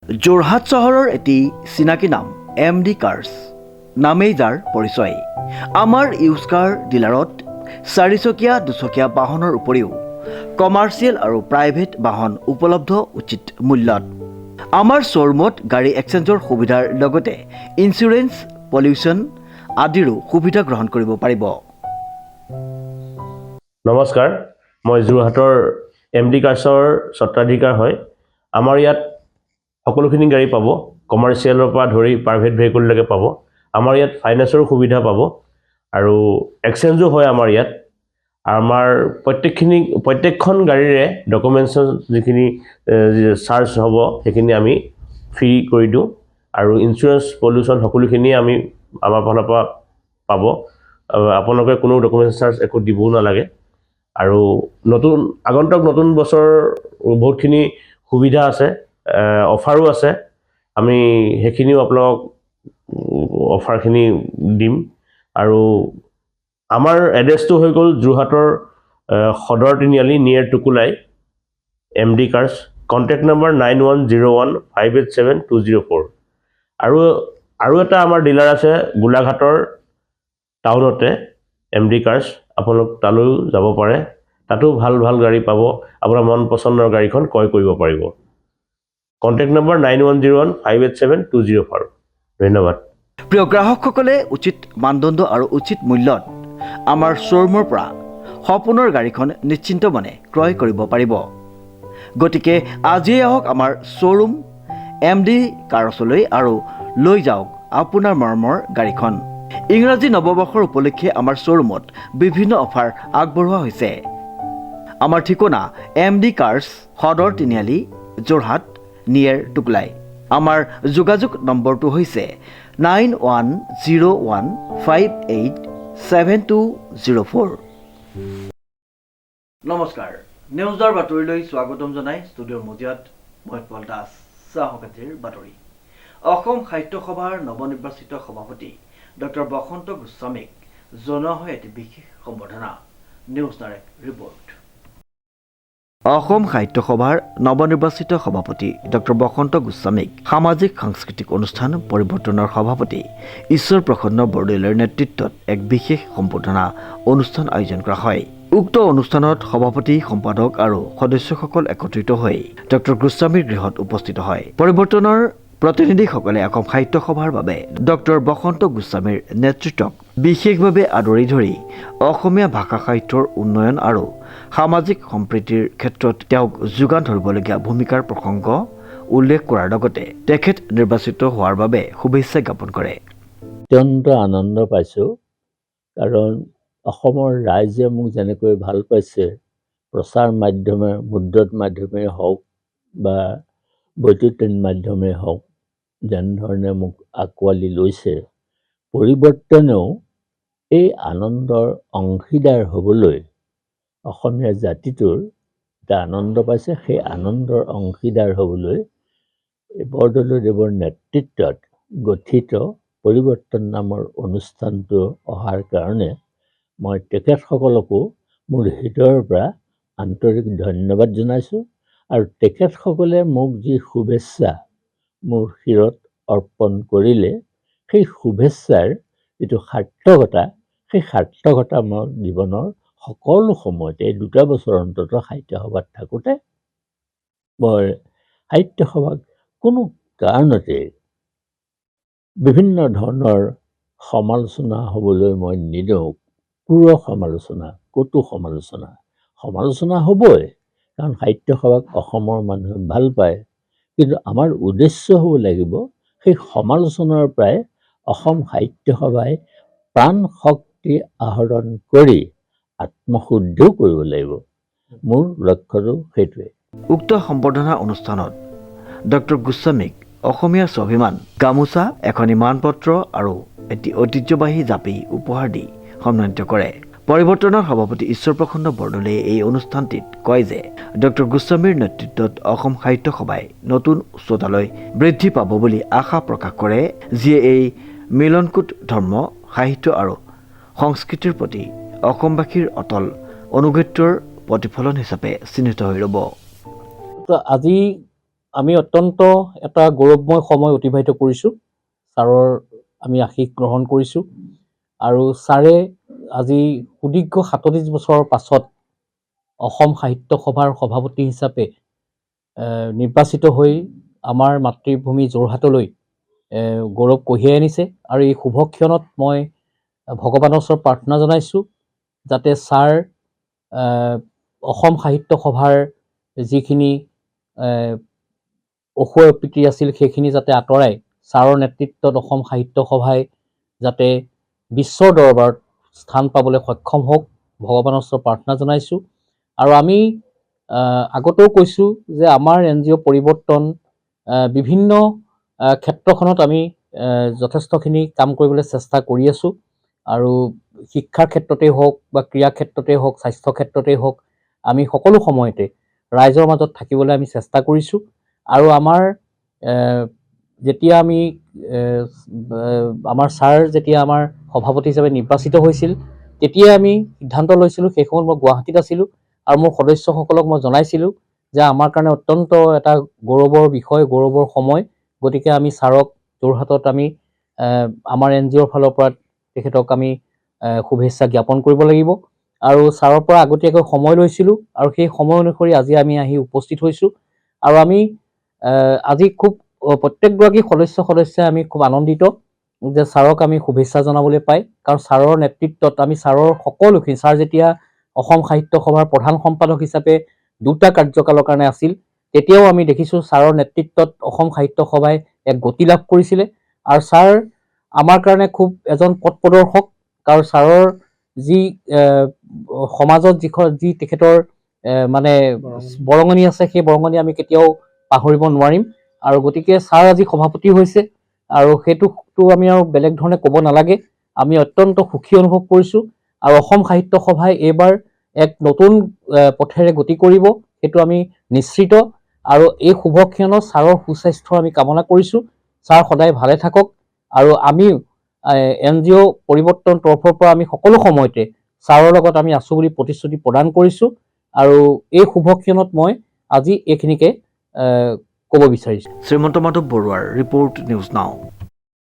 যোৰহাট চহৰৰ এটি চিনাকি নাম MD কাৰ্ছ নামেই যাৰ পৰিচয়। আমাৰ ইউজ কাৰ ডিলাৰত চাৰিচকীয়া দুচকীয়া বাহনৰ উপৰিও কমাৰ্চিয়েল আৰু প্ৰাইভেট বাহন উপলব্ধ উচিত মূল্যত। আমাৰ শ্ব'ৰুমত গাড়ী এক্সচেঞ্জৰ সুবিধাৰ লগতে ইঞ্চুৰেঞ্চ, পলিউশ্যন আদিৰো সুবিধা গ্ৰহণ কৰিব পাৰিব। নমস্কাৰ, মই যোৰহাটৰ MD কাৰ্ছৰ স্বত্বাধিকাৰ হয়। আমাৰ ইয়াত সকলোখিনি গাড়ী পাব, কমাৰ্চিয়েলৰ পৰা ধৰি প্ৰাইভেট ভেহিকুললৈকে পাব। আমাৰ ইয়াত ফাইনেন্সৰো সুবিধা পাব আৰু এক্সচেঞ্জো হয় আমাৰ ইয়াত। আমাৰ প্ৰত্যেকখন গাড়ীৰে ডকুমেণ্টছৰ যিখিনি চাৰ্জ হ'ব সেইখিনি আমি ফ্ৰী কৰি দিওঁ আৰু ইঞ্চুৰেঞ্চ, পলিউশ্যন সকলোখিনি আমি আমাৰ ফালৰ পৰা পাব। আপোনালোকে কোনো ডকুমেণ্টছ চাৰ্জ একো দিবও নালাগে। আৰু আগন্তুক নতুন বছৰ বহুতখিনি সুবিধা আছে, অফাৰো আছে। আমি সেইখিনিও আপোনালোকক অফাৰখিনি দিম। আৰু আমাৰ এড্ৰেছটো হৈ গ'ল যোৰহাটৰ সদৰ তিনিআলি নিয়েৰ টুকুলাই, MD কাৰ্ছ। Contact number 9101587204। আৰু এটা আমাৰ ডিলাৰ আছে গোলাঘাটৰ টাউনতে, MD কাৰ্ছ। আপোনালোক তালৈও যাব পাৰে, তাতো ভাল ভাল গাড়ী পাব। আপোনাৰ মন পচন্দৰ গাড়ীখন ক্ৰয় কৰিব পাৰিব। Contact number 9101587204। ধন্যবাদ। প্ৰিয় গ্ৰাহকসকলে উচিত মানদণ্ড আৰু উচিত মূল্যত আমাৰ শ্ব'ৰুমৰ পৰা সপোনৰ গাড়ীখন নিশ্চিন্ত মনে ক্ৰয় কৰিব পাৰিব। গতিকে আজিয়ে আহক আমাৰ শ্ব'ৰুম MD কাৰ্ছলৈ আৰু লৈ যাওক আপোনাৰ মৰমৰ গাড়ীখন। ইংৰাজী নৱবৰ্ষৰ উপলক্ষে আমাৰ শ্ব'ৰুমত বিভিন্ন অফাৰ আগবঢ়োৱা হৈছে। আমাৰ ঠিকনা MD কাৰ্ছ, সদৰ তিনিআলি, যোৰহাট নিয়েৰ টুকুলাই। আমাৰ যোগাযোগ নম্বৰটো হৈছে 9101587204। নমস্কাৰ, নিউজৰ বাতৰিলৈ স্বাগতম জনাই ষ্টুডিঅ'ৰ মজিয়াত মই পল দাস। চাহকাতিৰ বাতৰি। অসম সাহিত্য সভাৰ নৱনিৰ্বাচিত সভাপতি ডক্টৰ বসন্ত গোস্বামীক জনোৱা হয় এটি বিশেষ সম্বৰ্ধনা। News direct report. অসম সাহিত্য সভাৰ নৱনিৰ্বাচিত সভাপতি ডক্টৰ বসন্ত গোস্বামীক সামাজিক সাংস্কৃতিক অনুষ্ঠান পৰিৱৰ্তনৰ সভাপতি ঈশ্বৰ প্ৰসন্ন বৰদলৈৰ নেতৃত্বত এক বিশেষ সম্বৰ্ধনা অনুষ্ঠান আয়োজন কৰা হয়। উক্ত অনুষ্ঠানত সভাপতি, সম্পাদক আৰু সদস্যসকল একত্ৰিত হৈ ডক্টৰ গোস্বামীৰ গৃহত উপস্থিত হয়। পৰিৱৰ্তনৰ প্ৰতিনিধিসকলে অসম সাহিত্য সভাৰ বাবে ডক্টৰ বসন্ত গোস্বামীৰ নেতৃত্বক বিশেষভাৱে আদৰি ধৰি অসমীয়া ভাষা সাহিত্যৰ উন্নয়ন আৰু সামাজিক সম্প্ৰীতিৰ ক্ষেত্ৰত তেওঁক যোগান ধৰিবলগীয়া ভূমিকাৰ প্ৰসংগ উল্লেখ কৰাৰ লগতে তেখেত নিৰ্বাচিত হোৱাৰ বাবে শুভেচ্ছা জ্ঞাপন কৰে। অত্যন্ত আনন্দ পাইছোঁ, কাৰণ অসমৰ ৰাইজে মোক যেনেকৈ ভাল পাইছে, প্ৰচাৰ মাধ্যমে, মুদ্ৰণ মাধ্যমেই হওক বা বৈদ্যুতিন মাধ্যমেই হওক, যেনেধৰণে মোক আঁকোৱালি লৈছে, পৰিৱৰ্তনেও এই আনন্দৰ অংশীদাৰ হ'বলৈ অসমীয়া জাতিটোৰ এটা আনন্দ পাইছে। সেই আনন্দৰ অংশীদাৰ হ'বলৈ বৰদলৈদেৱৰ নেতৃত্বত গঠিত পৰিৱৰ্তন নামৰ অনুষ্ঠানটো অহাৰ কাৰণে মই তেখেতসকলকো মোৰ হৃদয়ৰ পৰা আন্তৰিক ধন্যবাদ জনাইছোঁ। আৰু তেখেতসকলে মোক যি শুভেচ্ছা মোৰ শিৰত অৰ্পণ কৰিলে, সেই শুভেচ্ছাৰ যিটো সাৰ্থকতা, সেই সাৰ্থকতা মই জীৱনৰ সকলো সময়তে, এই 2 বছৰ অন্তত সাহিত্য সভাত থাকোঁতে মই সাহিত্য সভাক কোনো কাৰণতে বিভিন্ন ধৰণৰ সমালোচনা হ'বলৈ মই নিদিওঁ। পুৰ সমালোচনা, কটু সমালোচনা হ'বই, কাৰণ সাহিত্য সভাক অসমৰ মানুহে ভাল পায়। কিন্তু আমাৰ উদ্দেশ্য হ'ব লাগিব সেই সমালোচনাৰ পৰাই অসম সাহিত্য সভাই প্ৰাণ শক্তি আহৰণ কৰি আত্মশুদ্ধিও কৰিব লাগিব। মোৰ লক্ষ্যটো সেইটোৱে। উক্ত সম্বৰ্ধনা অনুষ্ঠানত ডক্টৰ গোস্বামীক অসমীয়া স্বাভিমান গামোচা, এখন মানপত্ৰ আৰু এটি ঐতিহ্যবাহী জাপি উপহাৰ দি সন্মানিত কৰে। পৰিৱৰ্তনৰ সভাপতি ঈশ্বৰ প্ৰসন্ন বৰদলৈয়ে এই অনুষ্ঠানটিত কয় যে ডক্টৰ গোস্বামীৰ নেতৃত্বত অসম সাহিত্য সভাই নতুন উচ্চতালৈ বৃদ্ধি পাব বুলি আশা প্ৰকাশ কৰে, যিয়ে এই মিলনকুট ধৰ্ম, সাহিত্য আৰু সংস্কৃতিৰ প্ৰতি অসমবাসীৰ অটল অনুগত্যৰ প্ৰতিফলন হিচাপে চিহ্নিত হৈ ৰ'ব। আজি আমি অত্যন্ত এটা গৌৰৱময় সময় অতিবাহিত কৰিছোঁ। ছাৰৰ আমি আশীষ গ্ৰহণ কৰিছোঁ আৰু ছাৰে আজি সুদীৰ্ঘ ৩৭ বছৰৰ পাছত অসম সাহিত্য সভাৰ সভাপতি হিচাপে নিৰ্বাচিত হৈ আমাৰ মাতৃভূমি যোৰহাটলৈ গৌৰৱ কঢ়িয়াই আনিছে আৰু এই শুভক্ষণত মই ভগৱানৰ ওচৰত প্ৰাৰ্থনা জনাইছোঁ যাতে ছাৰ অসম সাহিত্য সভাৰ যিখিনি অসুৰ অপ্ৰীতি আছিল সেইখিনি যাতে আঁতৰাই ছাৰৰ নেতৃত্বত অসম সাহিত্য সভাই যাতে বিশ্বৰ দৰবাৰত স্থান পাবলৈ সক্ষম হওক ভগৱানৰ ওচৰত প্ৰাৰ্থনা জনাইছোঁ। আৰু আমি আগতেও কৈছোঁ যে আমাৰ NGO পৰিৱৰ্তন বিভিন্ন ক্ষেত্ৰখনত আমি যথেষ্টখিনি কাম কৰিবলৈ চেষ্টা কৰি আছোঁ আৰু শিক্ষাৰ ক্ষেত্ৰতেই হওক বা ক্ৰীড়া ক্ষেত্ৰতেই হওক স্বাস্থ্য ক্ষেত্ৰতেই হওক আমি সকলো সময়তে ৰাইজৰ মাজত থাকিবলৈ আমি চেষ্টা কৰিছোঁ আৰু আমাৰ যেতিয়া আমি আমাৰ ছাৰ যেতিয়া আমাৰ সভাপতি হিচাপে নিৰ্বাচিত হৈছিল তেতিয়াই আমি সিদ্ধান্ত লৈছিলোঁ। সেই সময়ত মই গুৱাহাটীত আছিলোঁ আৰু মোৰ সদস্যসকলক মই জনাইছিলোঁ যে আমাৰ কাৰণে অত্যন্ত এটা গৌৰৱৰ বিষয়, গৌৰৱৰ সময়, গতিকে আমি ছাৰক যোৰহাটত আমি আমাৰ NGOৰ ফালৰ পৰা তেখেতক আমি শুভেচ্ছা জ্ঞাপন কৰিব লাগিব আৰু ছাৰৰ পৰা আগতীয়াকৈ সময় লৈছিলোঁ আৰু সেই সময় অনুসৰি আজি আমি আহি উপস্থিত হৈছোঁ আৰু আমি আজি খুব প্ৰত্যেকগৰাকী সদস্যই আমি খুব আনন্দিত যে ছাৰক আমি শুভেচ্ছা জনাবলৈ পাই, কাৰণ ছাৰৰ নেতৃত্বত আমি ছাৰৰ সকলোখিনি ছাৰ যেতিয়া অসম সাহিত্য সভাৰ প্ৰধান সম্পাদক হিচাপে 2টা কাৰ্যকালৰ কাৰণে আছিল তেতিয়াও আমি দেখিছোঁ ছাৰৰ নেতৃত্বত অসম সাহিত্য সভাই এক গতি লাভ কৰিছিলে আৰু ছাৰ আমাৰ কাৰণে খুব এজন পথ প্ৰদৰ্শক, কাৰণ ছাৰৰ যি সমাজত যি তেখেতৰ মানে বৰঙণি আছে সেই বৰঙণি আমি কেতিয়াও পাহৰিব নোৱাৰিম আৰু গতিকে ছাৰ আজি সভাপতি হৈছে আৰু সেইটোতো আমি আৰু বেলেগ ধৰণে ক'ব নালাগে। আমি অত্যন্ত সুখী অনুভৱ কৰিছোঁ আৰু অসম সাহিত্য সভাই এইবাৰ এক নতুন পথেৰে গতি কৰিব সেইটো আমি নিশ্চিত আৰু এই শুভক্ষণত ছাৰৰ সুস্বাস্থ্যৰ আমি কামনা কৰিছোঁ। ছাৰ সদায় ভালে থাকক আৰু আমিও NGO পৰিৱৰ্তন তৰফৰ পৰা আমি সকলো সময়তে ছাৰৰ লগত আমি আছোঁ বুলি প্ৰতিশ্ৰুতি প্ৰদান কৰিছোঁ আৰু এই শুভক্ষণত মই আজি এইখিনিকে ক'ব বিচাৰিছোঁ। শ্ৰীমন্ত মাধৱ বৰুৱাৰ ৰিপৰ্ট নিউজ নাও।